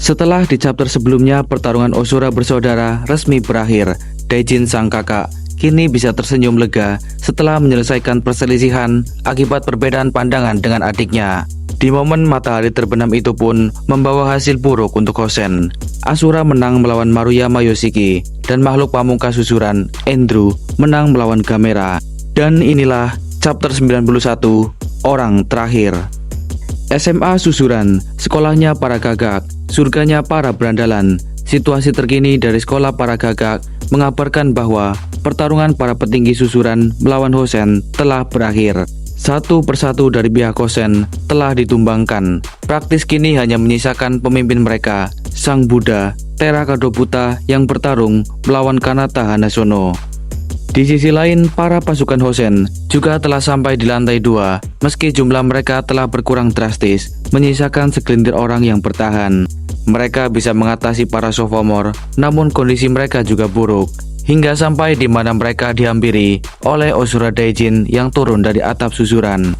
Setelah di chapter sebelumnya pertarungan Osura bersaudara resmi berakhir, Daijin sang kakak kini bisa tersenyum lega setelah menyelesaikan perselisihan akibat perbedaan pandangan dengan adiknya. Di momen matahari terbenam itu pun membawa hasil buruk untuk Hosen. Asura menang melawan Maruyama Yoshiki dan makhluk pamungkas susuran Endru menang melawan Gamera. Dan inilah chapter 91, orang terakhir. SMA Susuran, sekolahnya para gagak, surganya para berandalan. Situasi terkini dari sekolah para gagak mengabarkan bahwa pertarungan para petinggi susuran melawan Hosen telah berakhir. Satu persatu dari pihak Hosen telah ditumbangkan. Praktis kini hanya menyisakan pemimpin mereka, Sang Buddha, Tera Kadobuta yang bertarung melawan Kanata Hanasono. Di sisi lain, para pasukan Hosen juga telah sampai di lantai 2, meski jumlah mereka telah berkurang drastis, menyisakan segelintir orang yang bertahan. Mereka bisa mengatasi para sophomore, namun kondisi mereka juga buruk, hingga sampai di mana mereka dihampiri oleh Osura Daijin yang turun dari atap susuran.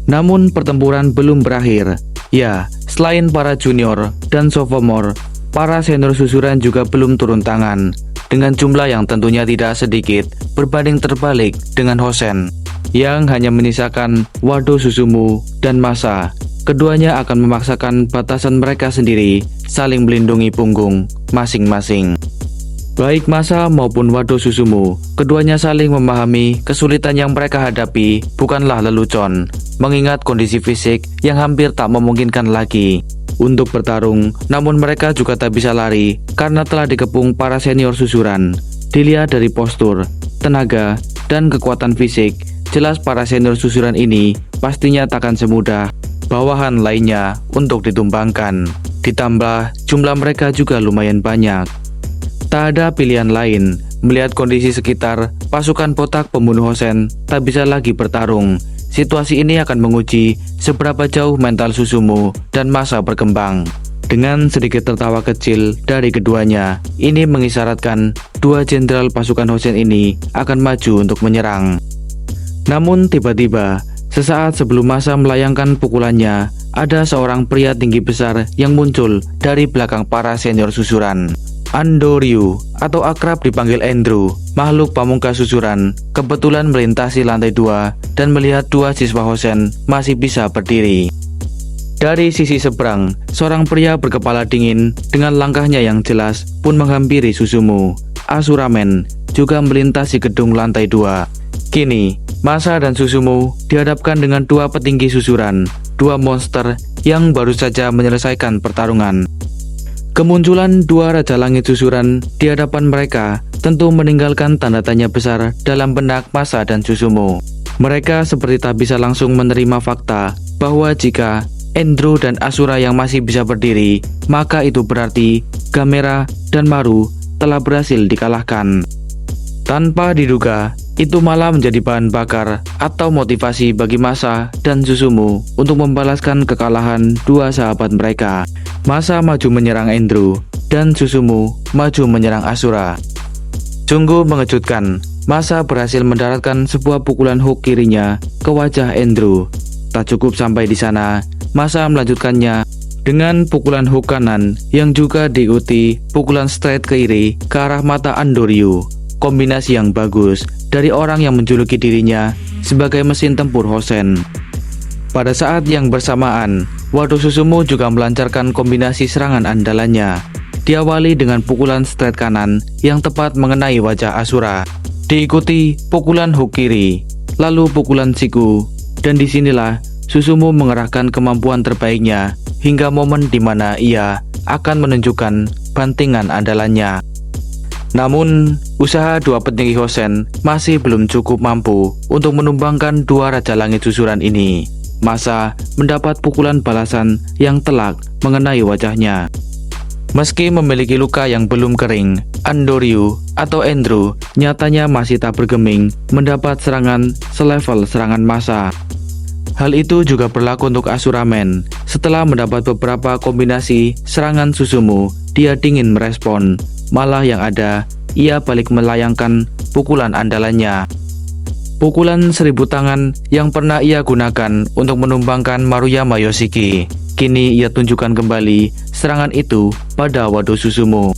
Namun pertempuran belum berakhir. Ya, selain para junior dan sophomore, para senior susuran juga belum turun tangan, dengan jumlah yang tentunya tidak sedikit berbanding terbalik dengan Hosen yang hanya menyisakan Wado Susumu dan Masa. Keduanya akan memaksakan batasan mereka sendiri, saling melindungi punggung masing-masing. Baik Masa maupun Wado Susumu, keduanya saling memahami kesulitan yang mereka hadapi bukanlah lelucon, mengingat kondisi fisik yang hampir tak memungkinkan lagi untuk bertarung, namun mereka juga tak bisa lari karena telah dikepung para senior susuran. Dilihat dari postur, tenaga, dan kekuatan fisik, jelas para senior susuran ini pastinya takkan semudah bawahan lainnya untuk ditumbangkan. Ditambah jumlah mereka juga lumayan banyak. Tak ada pilihan lain, melihat kondisi sekitar, pasukan botak pembunuh Hosen tak bisa lagi bertarung. Situasi ini akan menguji seberapa jauh mental Susumu dan Masa berkembang. Dengan sedikit tertawa kecil dari keduanya, ini mengisyaratkan dua jenderal pasukan Hosen ini akan maju untuk menyerang. Namun tiba-tiba, sesaat sebelum Masa melayangkan pukulannya, ada seorang pria tinggi besar yang muncul dari belakang para senior susuran. Ando Ryu, atau akrab dipanggil Endru, makhluk pamungkas susuran, kebetulan melintasi lantai 2 dan melihat dua siswa Hosen masih bisa berdiri. Dari sisi seberang, seorang pria berkepala dingin dengan langkahnya yang jelas pun menghampiri Susumu. Asuramen juga melintasi gedung lantai 2. Kini, Masa dan Susumu dihadapkan dengan dua petinggi susuran, dua monster yang baru saja menyelesaikan pertarungan. Kemunculan dua Raja Langit susuran di hadapan mereka tentu meninggalkan tanda tanya besar dalam benak Masa dan Susumu. Mereka seperti tak bisa langsung menerima fakta bahwa jika Endru dan Asura yang masih bisa berdiri, maka itu berarti Gamera dan Maru telah berhasil dikalahkan. Tanpa diduga, itu malah menjadi bahan bakar atau motivasi bagi Masa dan Susumu untuk membalaskan kekalahan dua sahabat mereka. Masa maju menyerang Endru dan Susumu maju menyerang Asura. Sungguh mengejutkan, Masa berhasil mendaratkan sebuah pukulan hook kirinya ke wajah Endru. Tak cukup sampai di sana, Masa melanjutkannya dengan pukulan hook kanan yang juga diikuti pukulan straight ke kiri ke arah mata Ando Ryu. Kombinasi yang bagus dari orang yang menjuluki dirinya sebagai mesin tempur Hosen. Pada saat yang bersamaan, Wado Susumu juga melancarkan kombinasi serangan andalannya. Diawali dengan pukulan straight kanan yang tepat mengenai wajah Asura, diikuti pukulan hook kiri, lalu pukulan siku, dan disinilah Susumu mengerahkan kemampuan terbaiknya hingga momen di mana ia akan menunjukkan bantingan andalannya. Namun, usaha dua petinggi Hosen masih belum cukup mampu untuk menumbangkan dua Raja Langit susuran ini. Masa mendapat pukulan balasan yang telak mengenai wajahnya. Meski memiliki luka yang belum kering, Ando Ryu atau Endru nyatanya masih tak bergeming mendapat serangan selevel serangan Masa. Hal itu juga berlaku untuk Asuramen. Setelah mendapat beberapa kombinasi serangan Susumu, dia dingin merespon. Malah yang ada, ia balik melayangkan pukulan andalannya. Pukulan 1000 tangan yang pernah ia gunakan untuk menumbangkan Maruyama Yoshiki Kini ia tunjukkan kembali serangan itu pada Wado Susumu.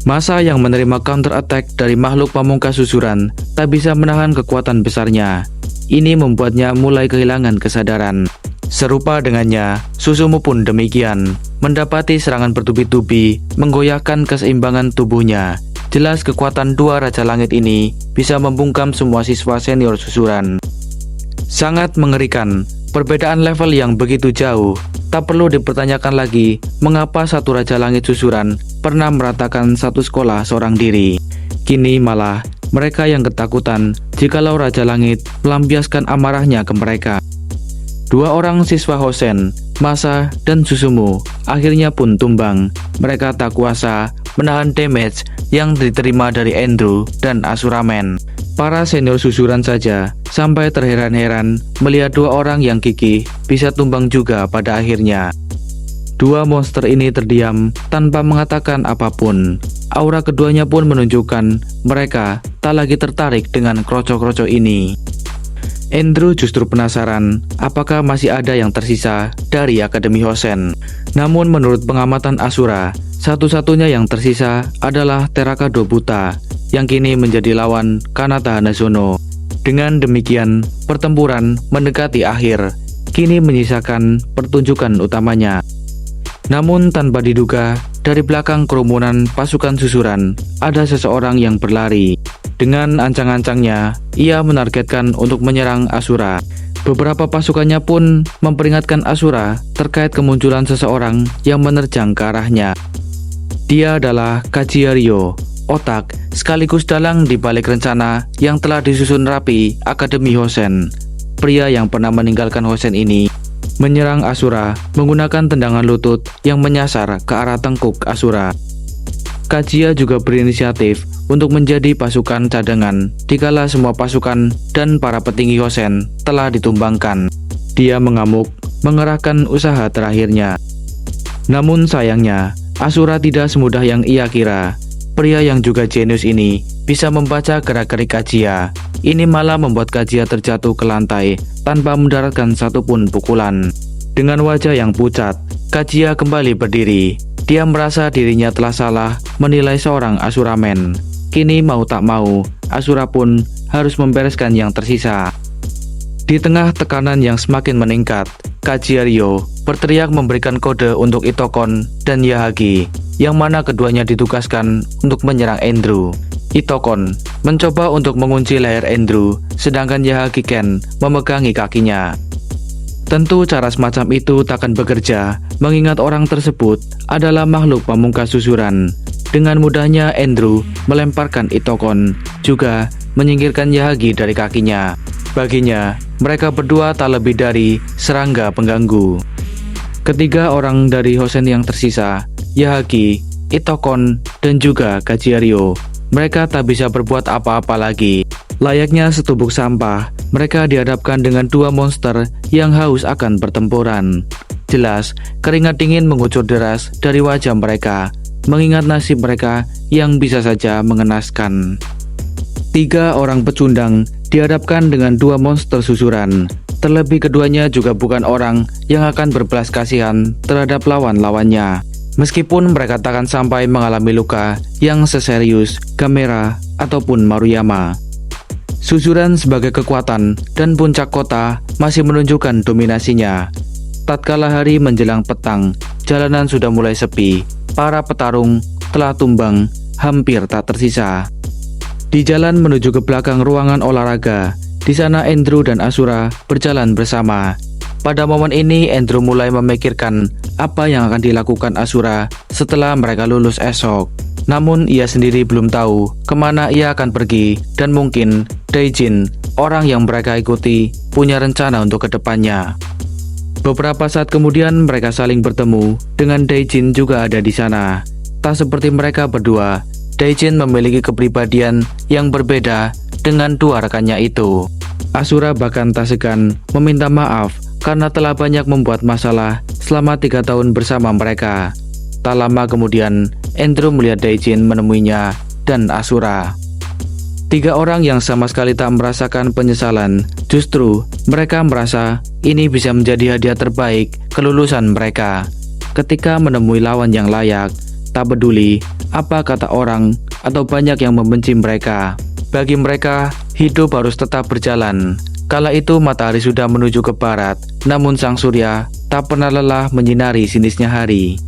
Masa yang menerima counter attack dari makhluk pamungkas susuran tak bisa menahan kekuatan besarnya. Ini membuatnya mulai kehilangan kesadaran. Serupa dengannya, Susumu pun demikian, mendapati serangan bertubi-tubi menggoyahkan keseimbangan tubuhnya. Jelas kekuatan dua Raja Langit ini bisa membungkam semua siswa senior susuran. Sangat mengerikan, perbedaan level yang begitu jauh. Tak perlu dipertanyakan lagi mengapa satu Raja Langit susuran pernah meratakan satu sekolah seorang diri. Kini malah mereka yang ketakutan jikalau Raja Langit melampiaskan amarahnya ke mereka. Dua orang siswa Hosen, Masa dan Susumu, akhirnya pun tumbang. Mereka tak kuasa menahan damage yang diterima dari Andrew dan Asuraman. Para senior susuran saja sampai terheran-heran melihat dua orang yang gigih bisa tumbang juga pada akhirnya. Dua monster ini terdiam tanpa mengatakan apapun. Aura keduanya pun menunjukkan mereka tak lagi tertarik dengan kroco-kroco ini. Andrew justru penasaran apakah masih ada yang tersisa dari Akademi Hosen. Namun menurut pengamatan Asura, satu-satunya yang tersisa adalah Terakado Buta yang kini menjadi lawan Kanata Hanazono. Dengan demikian, pertempuran mendekati akhir. Kini menyisakan pertunjukan utamanya. Namun tanpa diduga, dari belakang kerumunan pasukan susuran, ada seseorang yang berlari. Dengan ancang-ancangnya, ia menargetkan untuk menyerang Asura. Beberapa pasukannya pun memperingatkan Asura terkait kemunculan seseorang yang menerjang ke arahnya. Dia adalah Kajiario, otak sekaligus dalang di balik rencana yang telah disusun rapi Akademi Hosen. Pria yang pernah meninggalkan Hosen ini menyerang Asura menggunakan tendangan lutut yang menyasar ke arah tengkuk Asura. Kajia juga berinisiatif untuk menjadi pasukan cadangan dikala semua pasukan dan para petinggi Hosen telah ditumbangkan. Dia mengamuk, mengerahkan usaha terakhirnya. Namun sayangnya, Asura tidak semudah yang ia kira. Pria yang juga jenius ini bisa membaca gerak-gerik Kajia. Ini malah membuat Kajia terjatuh ke lantai tanpa mendaratkan satupun pukulan. Dengan wajah yang pucat, Kajia kembali berdiri. Dia merasa dirinya telah salah menilai seorang Asuraman. Kini mau tak mau, Asura pun harus membereskan yang tersisa. Di tengah tekanan yang semakin meningkat, Kajiario berteriak memberikan kode untuk Itokon dan Yahagi, yang mana keduanya ditugaskan untuk menyerang Andrew. Itokon mencoba untuk mengunci leher Andrew, sedangkan Yahagi Ken memegangi kakinya. Tentu cara semacam itu takkan bekerja, mengingat orang tersebut adalah makhluk pamungkas susuran. Dengan mudahnya Andrew melemparkan Itokon, juga menyingkirkan Yahagi dari kakinya. Baginya, mereka berdua tak lebih dari serangga pengganggu. Ketiga orang dari Hosen yang tersisa, Yahagi, Itokon, dan juga Kajiario, mereka tak bisa berbuat apa-apa lagi. Layaknya setumpuk sampah, mereka dihadapkan dengan dua monster yang haus akan pertempuran. Jelas, keringat dingin mengucur deras dari wajah mereka, mengingat nasib mereka yang bisa saja mengenaskan. Tiga orang pecundang dihadapkan dengan dua monster susuran. Terlebih keduanya juga bukan orang yang akan berbelas kasihan terhadap lawan-lawannya. Meskipun mereka takkan sampai mengalami luka yang seserius Gamera ataupun Maruyama. Susuran sebagai kekuatan dan puncak kota masih menunjukkan dominasinya. Tatkala hari menjelang petang, jalanan sudah mulai sepi. Para petarung telah tumbang, hampir tak tersisa. Di jalan menuju ke belakang ruangan olahraga, di sana Andrew dan Asura berjalan bersama. Pada momen ini Andrew mulai memikirkan apa yang akan dilakukan Asura setelah mereka lulus esok. Namun ia sendiri belum tahu kemana ia akan pergi, dan mungkin Daijin, orang yang mereka ikuti, punya rencana untuk kedepannya. Beberapa saat kemudian mereka saling bertemu, dengan Daijin juga ada di sana. Tak seperti mereka berdua, Daijin memiliki kepribadian yang berbeda dengan dua rekannya itu. Asura bahkan tak segan meminta maaf karena telah banyak membuat masalah selama 3 tahun bersama mereka. Tak lama kemudian, Andrew melihat Daijin menemuinya dan Asura. Tiga orang yang sama sekali tak merasakan penyesalan, justru mereka merasa ini bisa menjadi hadiah terbaik kelulusan mereka. Ketika menemui lawan yang layak, tak peduli apa kata orang atau banyak yang membenci mereka. Bagi mereka, hidup harus tetap berjalan. Kala itu matahari sudah menuju ke barat, namun sang surya tak pernah lelah menyinari sinisnya hari.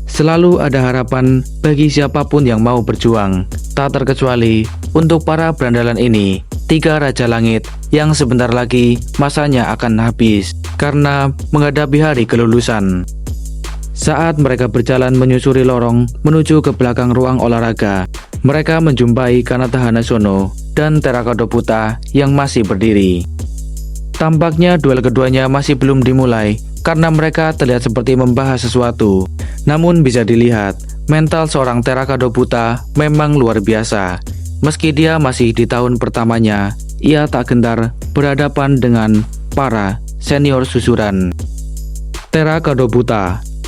Selalu ada harapan bagi siapapun yang mau berjuang, tak terkecuali untuk para berandalan ini, tiga raja langit yang sebentar lagi masanya akan habis karena menghadapi hari kelulusan. Saat mereka berjalan menyusuri lorong menuju ke belakang ruang olahraga, mereka menjumpai Kanata Hanazono dan Terracotta Buta yang masih berdiri. Tampaknya duel keduanya masih belum dimulai karena mereka terlihat seperti membahas sesuatu. Namun bisa dilihat, mental seorang Terracotta Buta memang luar biasa. Meski dia masih di tahun pertamanya, ia tak gentar berhadapan dengan para senior susuran. Terracotta Buta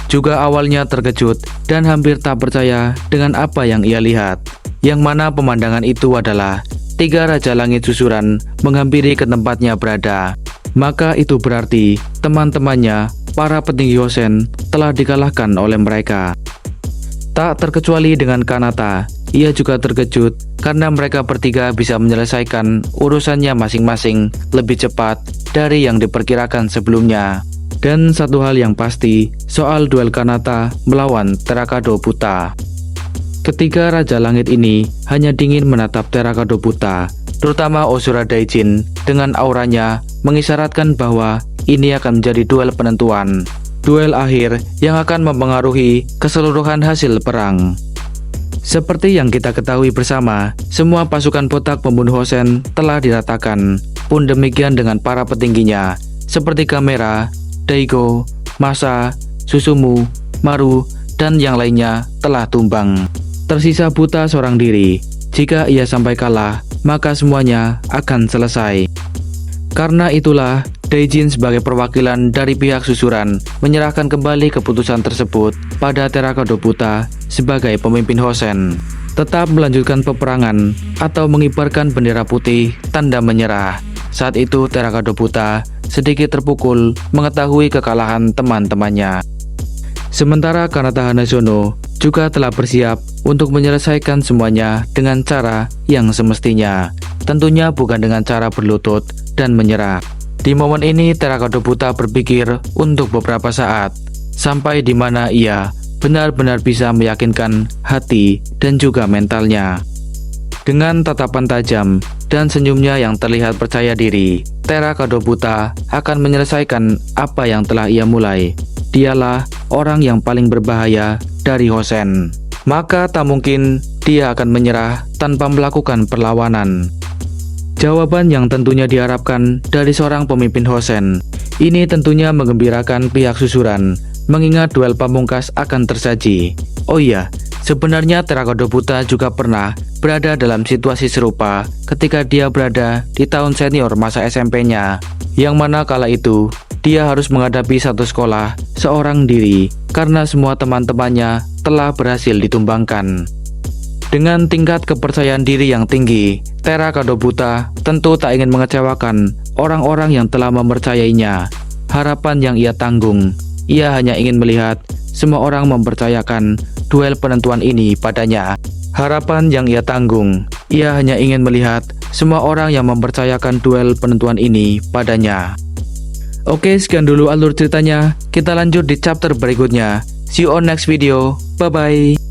juga awalnya terkejut dan hampir tak percaya dengan apa yang ia lihat, yang mana pemandangan itu adalah tiga raja langit susuran menghampiri ke tempatnya berada. Maka itu berarti teman-temannya, para petinggi Hosen, telah dikalahkan oleh mereka. Tak terkecuali dengan Kanata, ia juga terkejut karena mereka bertiga bisa menyelesaikan urusannya masing-masing lebih cepat dari yang diperkirakan sebelumnya. Dan satu hal yang pasti, soal duel Kanata melawan Terracotta Buta. Ketiga raja langit ini hanya dingin menatap Terracotta Buta, terutama Ozora Daijin dengan auranya mengisyaratkan bahwa ini akan menjadi duel penentuan, duel akhir yang akan mempengaruhi keseluruhan hasil perang. Seperti yang kita ketahui bersama, semua pasukan botak pembunuh Hosen telah diratakan, pun demikian dengan para petingginya, seperti Gamera, Daigo, Masa, Susumu, Maru, dan yang lainnya telah tumbang. Tersisa Buta seorang diri. Jika ia sampai kalah, maka semuanya akan selesai. Karena itulah, Daijin sebagai perwakilan dari pihak susuran menyerahkan kembali keputusan tersebut pada Terracotta Buta sebagai pemimpin Hosen. Tetap melanjutkan peperangan atau mengibarkan bendera putih tanda menyerah. Saat itu Terracotta Buta sedikit terpukul mengetahui kekalahan teman-temannya. Sementara Kanata Hanazono juga telah bersiap untuk menyelesaikan semuanya dengan cara yang semestinya. Tentunya bukan dengan cara berlutut dan menyerah. Di momen ini Terracotta Buta berpikir untuk beberapa saat, sampai di mana ia benar-benar bisa meyakinkan hati dan juga mentalnya. Dengan tatapan tajam dan senyumnya yang terlihat percaya diri, Terracotta Buta akan menyelesaikan apa yang telah ia mulai. Dialah orang yang paling berbahaya dari Hosen. Maka tak mungkin dia akan menyerah tanpa melakukan perlawanan. Jawaban yang tentunya diharapkan dari seorang pemimpin Hosen. Ini tentunya menggembirakan pihak susuran, mengingat duel pamungkas akan tersaji. Oh iya, sebenarnya Terracotta Buta juga pernah berada dalam situasi serupa ketika dia berada di tahun senior masa SMP-nya, yang mana kala itu dia harus menghadapi satu sekolah seorang diri karena semua teman-temannya telah berhasil ditumbangkan. Dengan tingkat kepercayaan diri yang tinggi, Terracotta Buta tentu tak ingin mengecewakan orang-orang yang telah mempercayainya. Harapan yang ia tanggung, ia hanya ingin melihat semua orang mempercayakan duel penentuan ini padanya. Harapan yang ia tanggung, ia hanya ingin melihat semua orang yang mempercayakan duel penentuan ini padanya. Oke, sekian dulu alur ceritanya. Kita lanjut di chapter berikutnya. See you on next video. Bye-bye.